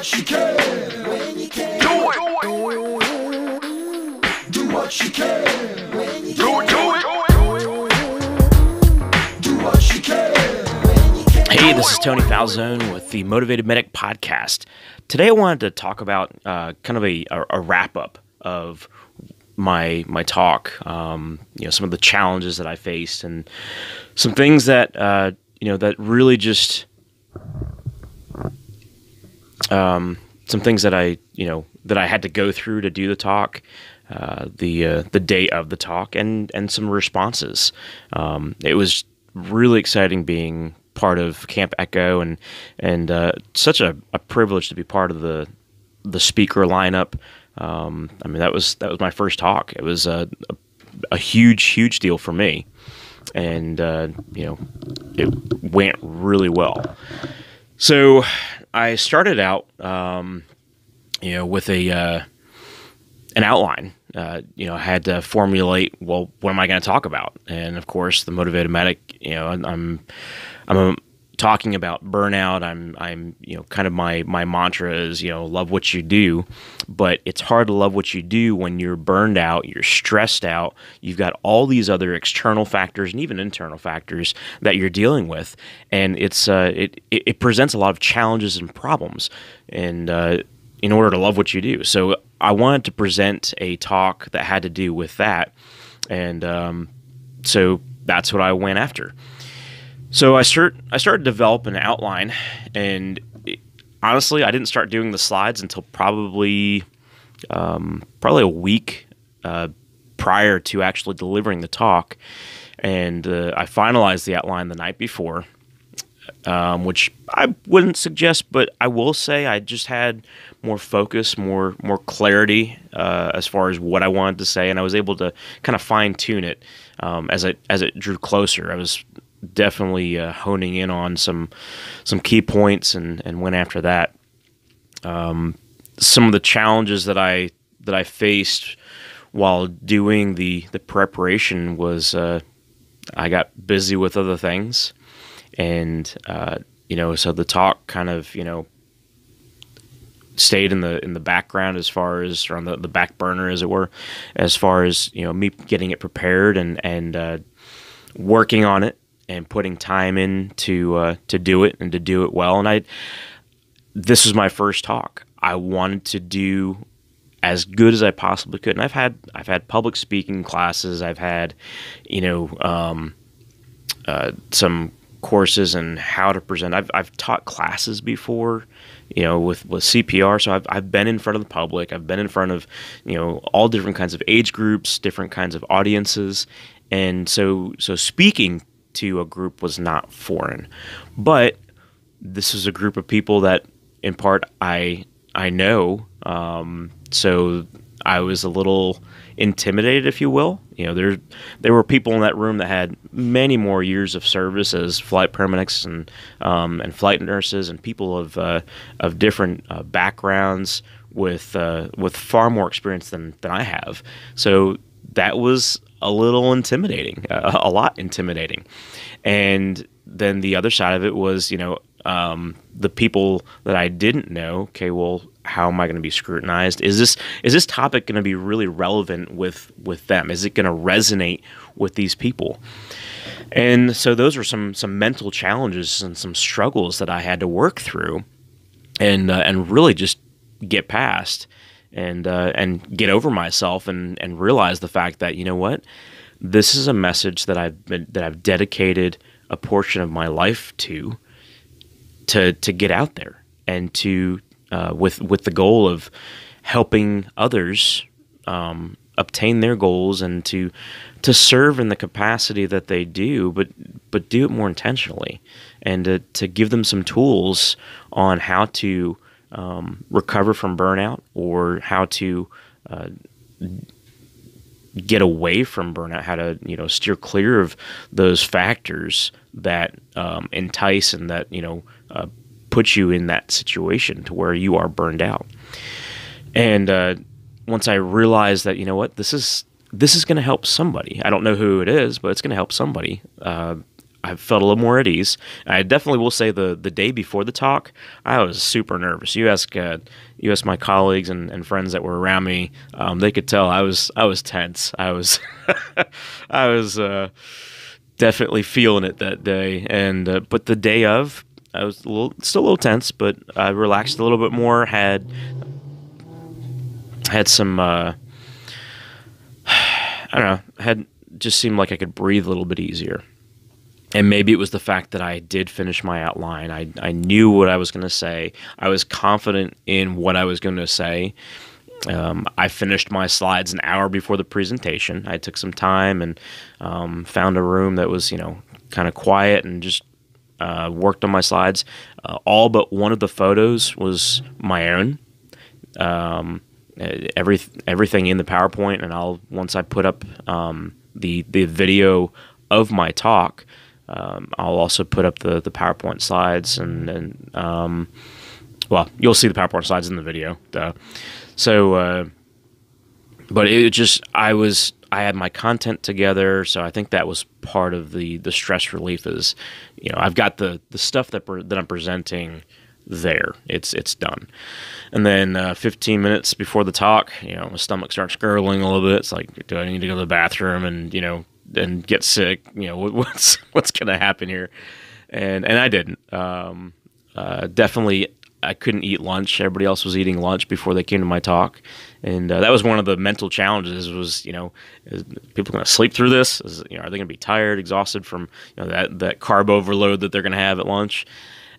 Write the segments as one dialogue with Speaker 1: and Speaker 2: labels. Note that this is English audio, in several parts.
Speaker 1: what you can. When you can. Do it. Do what you can. When you can. Do it. Do what you can.
Speaker 2: Hey, this is Tony Falzone with the Motivated Medic podcast. Today I wanted to talk about kind of a wrap-up of my talk, some of the challenges that I faced and some things that, that really just, some things that I had to go through to do the talk, the day of the talk and some responses. It was really exciting being part of Camp Echo and such a privilege to be part of the speaker lineup. That was my first talk. It was a huge deal for me, and it went really well. So I started out, with an outline. I had to formulate, well, what am I going to talk about? And of course, the Motivated Medic. I'm talking about burnout. I'm kind of my mantra is, love what you do, but it's hard to love what you do when you're burned out, you're stressed out, you've got all these other external factors and even internal factors that you're dealing with, and it presents a lot of challenges and problems, and in order to love what you do. So I wanted to present a talk that had to do with that, and so that's what I went after. So I started to develop an outline, and honestly, I didn't start doing the slides until probably a week prior to actually delivering the talk, and I finalized the outline the night before, which I wouldn't suggest, but I will say I just had more focus, more clarity as far as what I wanted to say, and I was able to kind of fine tune it as it drew closer. I was definitely honing in on some key points and went after that. Some of the challenges that I faced while doing the preparation was I got busy with other things, and so the talk kind of stayed in the background as far as, or on the back burner as it were, as far as me getting it prepared and working on it and putting time in to do it and to do it well. And this was my first talk. I wanted to do as good as I possibly could. And I've had public speaking classes. I've had, some courses in how to present. I've taught classes before, with CPR. So I've been in front of the public. I've been in front of, all different kinds of age groups, different kinds of audiences. And so speaking to a group was not foreign, but this is a group of people that in part I know, so I was a little intimidated, if you will. There were people in that room that had many more years of service as flight paramedics and flight nurses, and people of different backgrounds with far more experience than I have. So that was a little intimidating, a lot intimidating. And then the other side of it was, the people that I didn't know. Okay, well, how am I going to be scrutinized? Is this topic going to be really relevant with them? Is it going to resonate with these people? And so those were some mental challenges and some struggles that I had to work through, and really just get past. And get over myself and realize the fact that, this is a message that I've dedicated a portion of my life to get out there and to with the goal of helping others obtain their goals and to serve in the capacity that they do, but do it more intentionally, and to give them some tools on how to recover from burnout, or how to get away from burnout, how to steer clear of those factors that entice and that put you in that situation to where you are burned out. And once I realized that this is going to help somebody, I don't know who it is, but it's going to help somebody. I felt a little more at ease. I definitely will say the day before the talk, I was super nervous. You ask my colleagues and friends that were around me, they could tell I was tense. I was I was definitely feeling it that day. And but the day of, I was still a little tense, but I relaxed a little bit more. Had some I don't know, had just seemed like I could breathe a little bit easier. And maybe it was the fact that I did finish my outline. I knew what I was going to say. I was confident in what I was going to say. I finished my slides an hour before the presentation. I took some time and found a room that was, kind of quiet, and just worked on my slides. All but one of the photos was my own. Everything in the PowerPoint, and once I put up the video of my talk, I'll also put up the PowerPoint slides, and well, you'll see the PowerPoint slides in the video. But it just, I had my content together, so I think that was part of the stress relief. Is, I've got the stuff that I'm presenting there. It's done. And then 15 minutes before the talk, my stomach starts gurgling a little bit. It's like, do I need to go to the bathroom and get sick? What's going to happen here? And I didn't. Definitely, I couldn't eat lunch. Everybody else was eating lunch before they came to my talk. And that was one of the mental challenges was, is people going to sleep through this? Are they going to be tired, exhausted from that carb overload that they're going to have at lunch?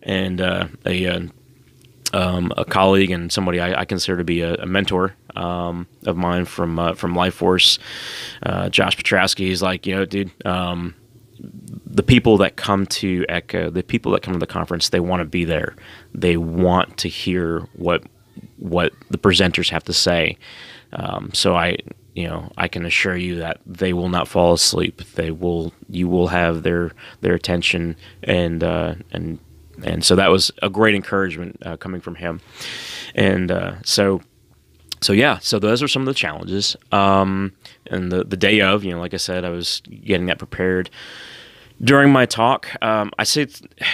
Speaker 2: And a colleague and somebody I consider to be a mentor of mine from LifeForce, Josh Petrowski, he's like, dude, the people that come to ECHO, the people that come to the conference, they want to be there. They want to hear what the presenters have to say. So I can assure you that they will not fall asleep. You will have their attention, and so that was a great encouragement coming from him. And so those are some of the challenges. And the day of, like I said, I was getting that prepared. During my talk, I say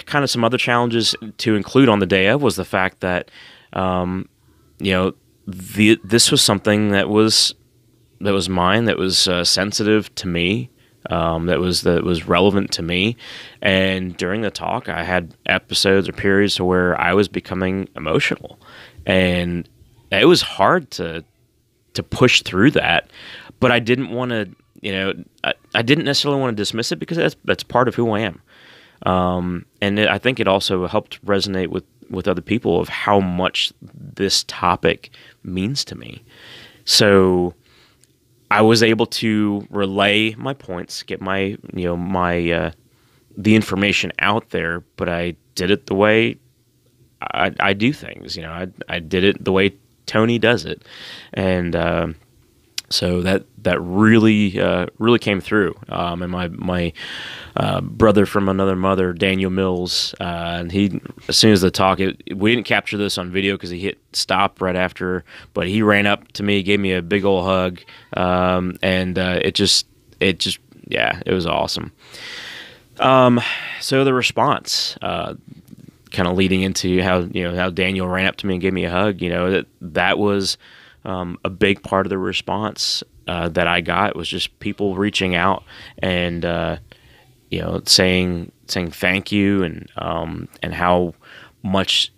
Speaker 2: kind of some other challenges to include on the day of was the fact that, this was something that was mine, that was sensitive to me. That was relevant to me. And during the talk, I had episodes or periods to where I was becoming emotional, and it was hard to push through that. But I didn't want to, I didn't necessarily want to dismiss it, because that's part of who I am. And I think it also helped resonate with other people of how much this topic means to me. So I was able to relay my points, get my the information out there, but I did it the way I do things. I did it the way Tony does it, and so that really came through. And my brother from another mother, Daniel Mills, and he, as soon as the talk, we didn't capture this on video because he hit stop right after, but he ran up to me, gave me a big old hug, and it was awesome. So the response, kind of leading into how Daniel ran up to me and gave me a hug, that was a big part of the response that I got was just people reaching out and saying thank you, and how much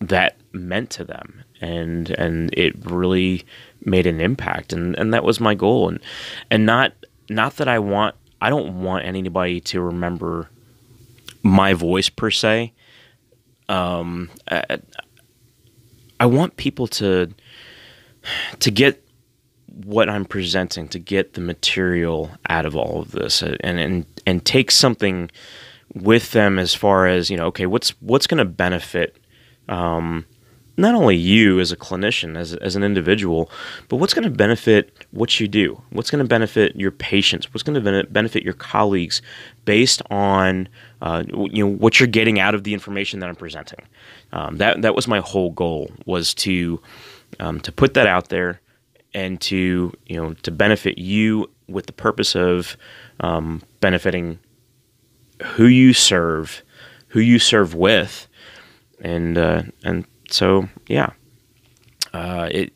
Speaker 2: that meant to them, and it really made an impact, and that was my goal, and not that I don't want anybody to remember my voice per se. I want people to get what I'm presenting, to get the material out of all of this, and take something with them as far as, okay, what's going to benefit not only you as a clinician, as an individual, but what's going to benefit what you do, what's going to benefit your patients, what's going to benefit your colleagues based on what you're getting out of the information that I'm presenting. That was my whole goal, was to put that out there, and to benefit you with the purpose of benefiting who you serve with, and so yeah, it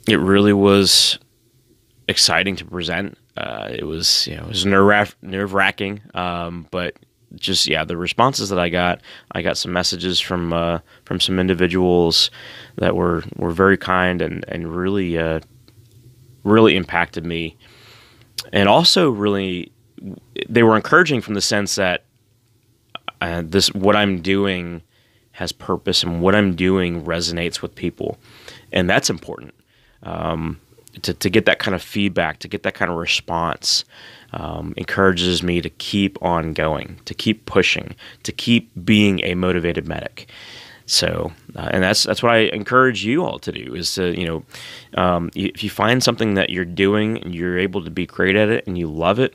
Speaker 2: it really was exciting to present. It was nerve wracking, but just the responses that I got some messages from some individuals that were very kind and really impacted me, and also really they were encouraging from the sense that what I'm doing has purpose, and what I'm doing resonates with people, and that's important. To get that kind of feedback, to get that kind of response, encourages me to keep on going, to keep pushing, to keep being a motivated medic. So, and that's what I encourage you all to do, is to, if you find something that you're doing and you're able to be great at it and you love it,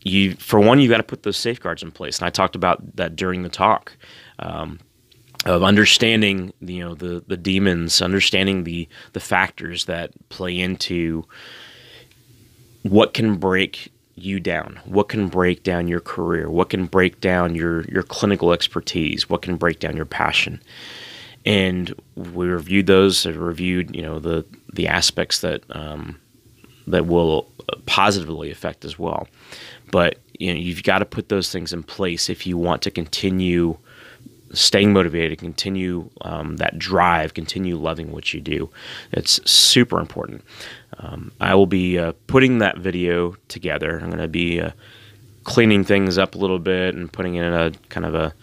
Speaker 2: you've got to put those safeguards in place. And I talked about that during the talk, of understanding, the demons, understanding the factors that play into what can break you down, what can break down your career, what can break down your clinical expertise, what can break down your passion. And we reviewed those. I reviewed, the aspects that will positively affect as well. But you've got to put those things in place if you want to continue staying motivated, continue that drive, continue loving what you do. It's super important. I will be putting that video together. I'm going to be cleaning things up a little bit and putting it in a kind of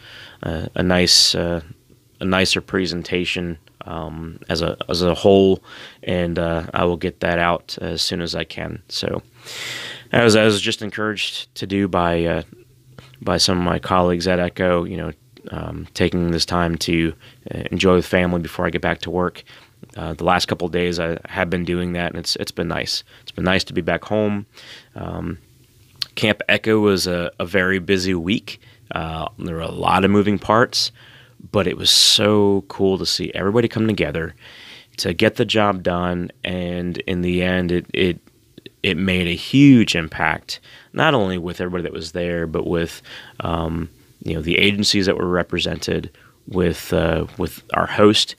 Speaker 2: a nicer presentation as a whole, and I will get that out as soon as I can. So, as I was just encouraged to do by some of my colleagues at ECHO, taking this time to enjoy with family before I get back to work. The last couple of days I have been doing that, and it's been nice. It's been nice to be back home. Camp ECHO was a very busy week. There were a lot of moving parts, but it was so cool to see everybody come together to get the job done, and in the end it made a huge impact, not only with everybody that was there, but with the agencies that were represented, with our host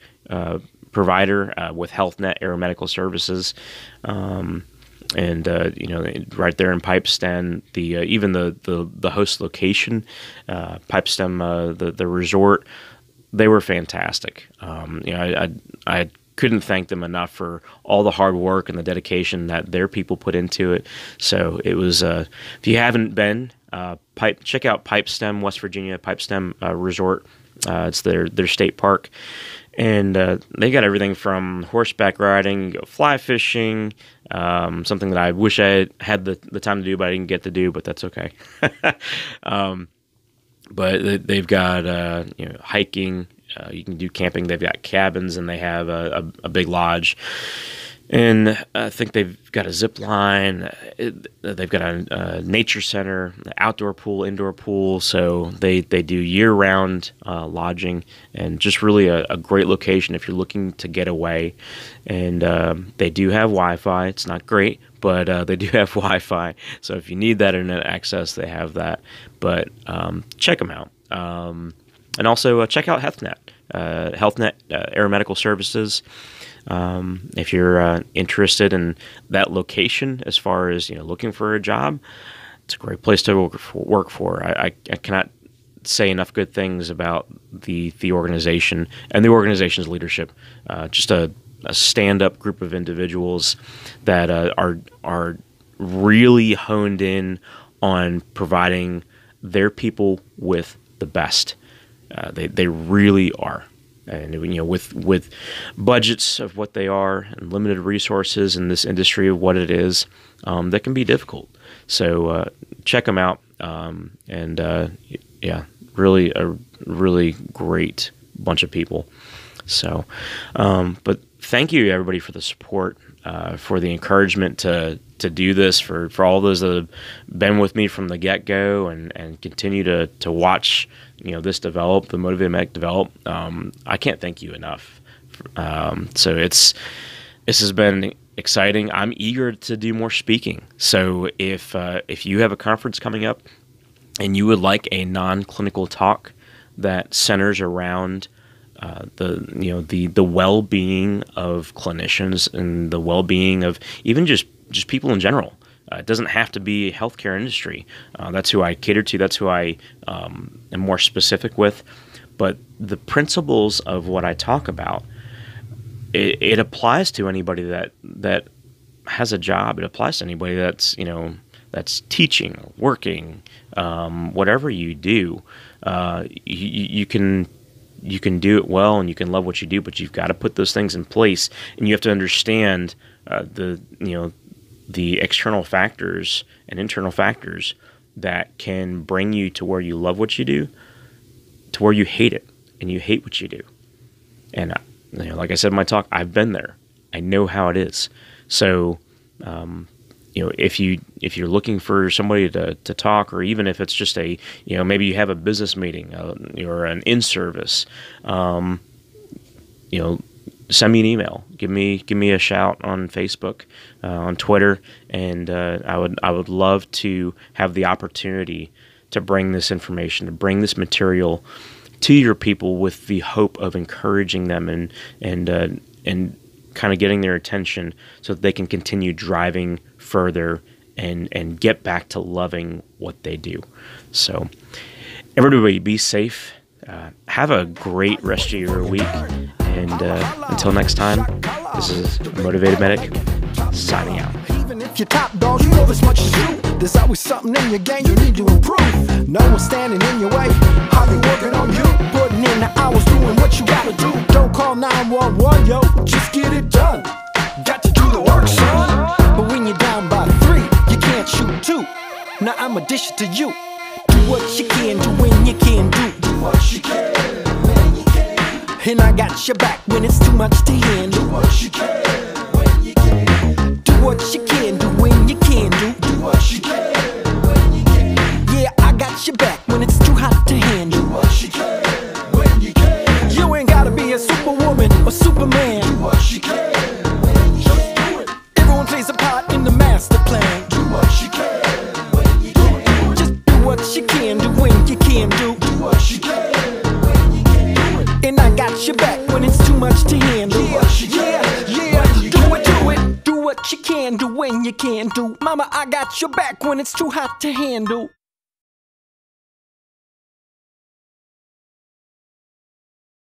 Speaker 2: provider, with HealthNet Aeromedical Services, and right there in Pipestem, even the host location, Pipestem, the resort, they were fantastic. I couldn't thank them enough for all the hard work and the dedication that their people put into it. So it was, if you haven't been, check out Pipestem West Virginia, Pipestem Resort. It's their state park, and they got everything from horseback riding, fly fishing, something that I wish I had the time to do, but I didn't get to do, but that's okay. But they've got hiking. You can do camping. They've got cabins, and they have a big lodge. And I think they've got a zip line. They've got a nature center, outdoor pool, indoor pool. So they do year-round lodging, and just really a great location if you're looking to get away. And they do have Wi-Fi. It's not great, but they do have Wi-Fi. So if you need that internet access, they have that. But check them out. And also check out HealthNet, Aeromedical Services. If you're interested in that location, as far as looking for a job, it's a great place to work for. I cannot say enough good things about the organization and the organization's leadership. Just a stand-up group of individuals that are really honed in on providing their people with the best. They really are. And with budgets of what they are and limited resources in this industry of what it is, that can be difficult. So check them out. Really a really great bunch of people. So, but thank you everybody for the support, for the encouragement to do this, for all those that have been with me from the get-go and continue to watch this develop, the Motivated Medic develop. I can't thank you enough. So this has been exciting. I'm eager to do more speaking. So if you have a conference coming up and you would like a non-clinical talk that centers around the well-being of clinicians and the well-being of even just people in general. It doesn't have to be healthcare industry. That's who I cater to. That's who I am more specific with. But the principles of what I talk about, it applies to anybody that has a job. It applies to anybody that's teaching, working, whatever you do. You can do it well and you can love what you do, but you've got to put those things in place, and you have to understand the external factors and internal factors that can bring you to where you love what you do, to where you hate it and you hate what you do. And like I said in my talk, I've been there. I know how it is. So if you're looking for somebody to talk, or even if it's just maybe you have a business meeting or an in-service, send me an email, give me a shout on Facebook, on Twitter, and I would love to have the opportunity to bring this information, to bring this material to your people with the hope of encouraging them and kind of getting their attention so that they can continue driving further and get back to loving what they do. So everybody be safe. Have a great rest of your week. And until next time, this is Motivated Medic signing out.
Speaker 1: Even if you're top dog, you know as much as you. There's always something in your game you need to improve. No one's standing in your way. I'll be working on you, putting in the hours, doing what you gotta do. Don't call 911, yo, just get it done. Got to do the work, son. But when you're down by 3, you can't shoot 2. Now I'ma dish it to you. Do what you can do when you can do. Do what you can when you can. And I got your back when it's too much to handle. Do what you can when you can. Do what you can do when you can do. Do what you can when you can. Yeah, I got your back when it's too hot to handle. Do what you can when you can. You ain't gotta be a superwoman or superman. Do what you can when you can. Just do it. Everyone plays a part in the master plan. Do what you can when you can. Just do what you can do when you can do. Do what you can. And I got your back when it's too much to handle. Yeah, do what you can do when you can do. Mama, I got your back when it's too hot to handle.